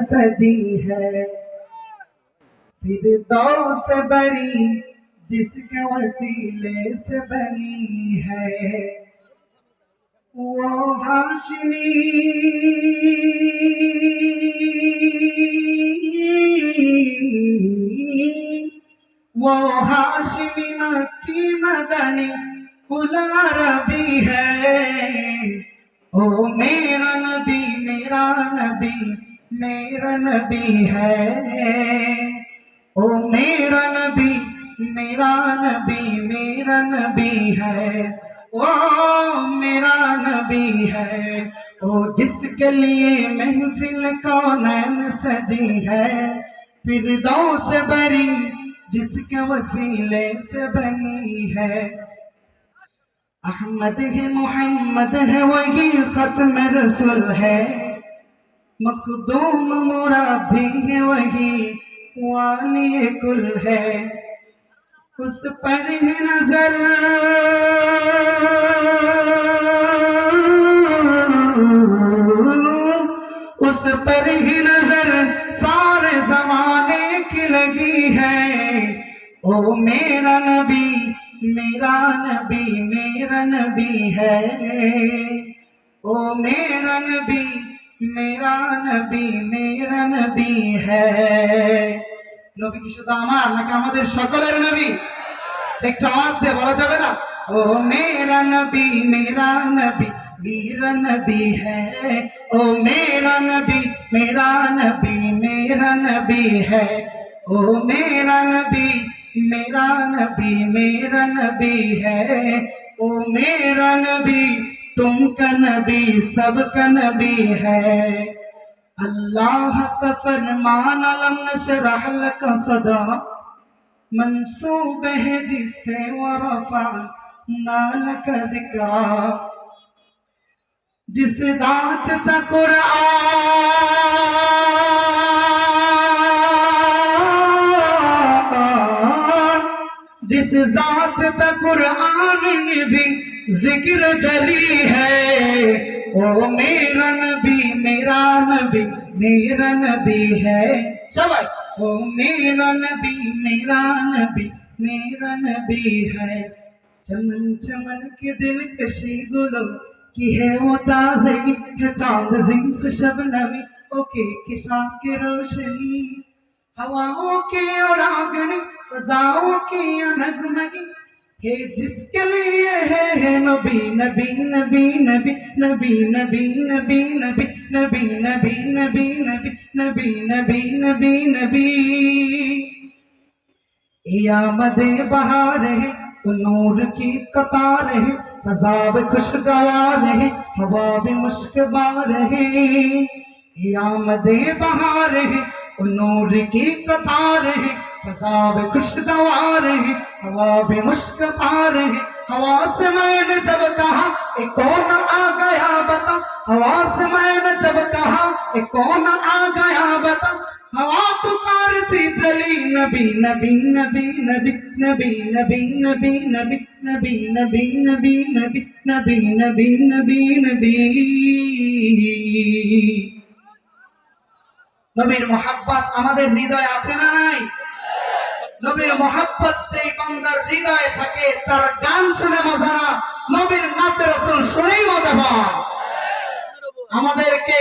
सजी है, फिरदौस बरी जिसके वसीले से बनी है। वो हाशिमी वो हाशिमी मक्की मदनी कुला रबी है। ओ मेरा नबी मेरा नबी मेरा नबी है। ओ मेरा नबी मेरा नबी मेरा नबी है। ओ मेरा नबी है। ओ जिसके लिए महफिल कौनैन सजी है, फिरदौस बरी जिसके वसीले से बनी है। अहमद है मोहम्मद है वही खत्म रसूल है, मखदूम मुराबी है वही वाली कुल है। उस पर है नजर उस पर ही नजर सारे जमाने की लगी है। ओ मेरा नबी मेरा नबी मेरा नबी है। ओ मेरा नबी मेरा नबी मेरा नबी है। নবী কি শুধু আমার নাকি আমাদের সকলের নবী? একটু আওয়াজ দিয়ে বলা যাবে না? ও মেরা নবী মেরা নবী मेरा नबी है। ओ मेरा नबी मेरा नबी मेरा नबी है। ओ मेरा नबी मेरा नबी मेरा नबी है। ओ मेरा नबी तुमका नबी सबका नबी है। अल्लाह का फरमान अलम नशरह लक सदरा मंसूब है जिससे वरफअना लक ज़िक्रा। जिस दात ता कुरान जिस जात ता कुरान ने भी जिक्र जली है। ओ मेरा नबी मेरा नबी मेरा नबी है। सबाई ओ मेरा नबी मेरा नबी मेरा नबी है। चमन चमन के दिलकशी गुलो की है वो ताज़गी है चांद जिन्स शबनमी ओके किशा के रोशनी हवाओं के और आगनी फजाओं की नगमगी है जिसके लिए है नबी नबी नबी नबी नबी नबी नबी नबी नबी नबी नबी नबी नबी नबी नबी आमदे बहार है तो नूर की कतार है, फजा भी खुशगवार है हवा भी मुश्कबार है। आमदे बहार है तो नूर की कतार है, फजा भी खुशगवार है हवा भी मुश्कबार है। हवा से मैंने जब कहा ए कौन आ गया बता, हवा से मैंने जब कहा ए कौन आ गया बता। हवा पुकारती चली नबी नबी नबी नबी नबी नबी नबी नबी नबी नबी नबी नबी नबी नबी नबी नबी। নবীর মহব্বত আমাদের হৃদয়ে আছে না নাই? নবীর মহব্বত যেই বান্দার হৃদয়ে থাকে তার গান শুনে মজা না, নবীর নাতে রাসূল শুনেই মজা পায়। আমাদেরকে